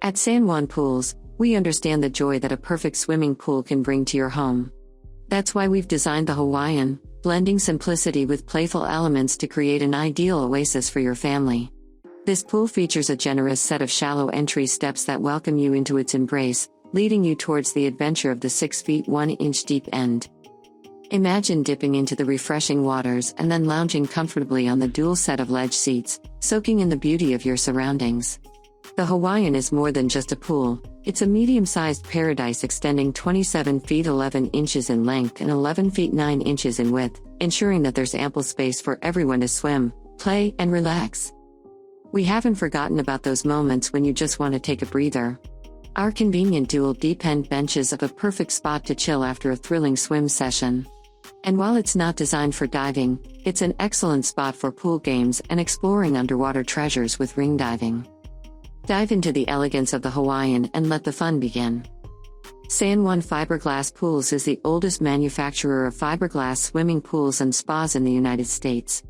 At San Juan Pools, we understand the joy that a perfect swimming pool can bring to your home. That's why we've designed the Hawaiian, blending simplicity with playful elements to create an ideal oasis for your family. This pool features a generous set of shallow entry steps that welcome you into its embrace, leading you towards the adventure of the 6 feet 1 inch deep end. Imagine dipping into the refreshing waters and then lounging comfortably on the dual set of ledge seats, soaking in the beauty of your surroundings. The Hawaiian is more than just a pool, it's a medium-sized paradise extending 27 feet 11 inches in length and 11 feet 9 inches in width, ensuring that there's ample space for everyone to swim, play, and relax. We haven't forgotten about those moments when you just want to take a breather. Our convenient dual deep-end benches are a perfect spot to chill after a thrilling swim session. And while it's not designed for diving, it's an excellent spot for pool games and exploring underwater treasures with ring diving. Dive into the elegance of the Hawaiian and let the fun begin. San Juan Fiberglass Pools is the oldest manufacturer of fiberglass swimming pools and spas in the United States.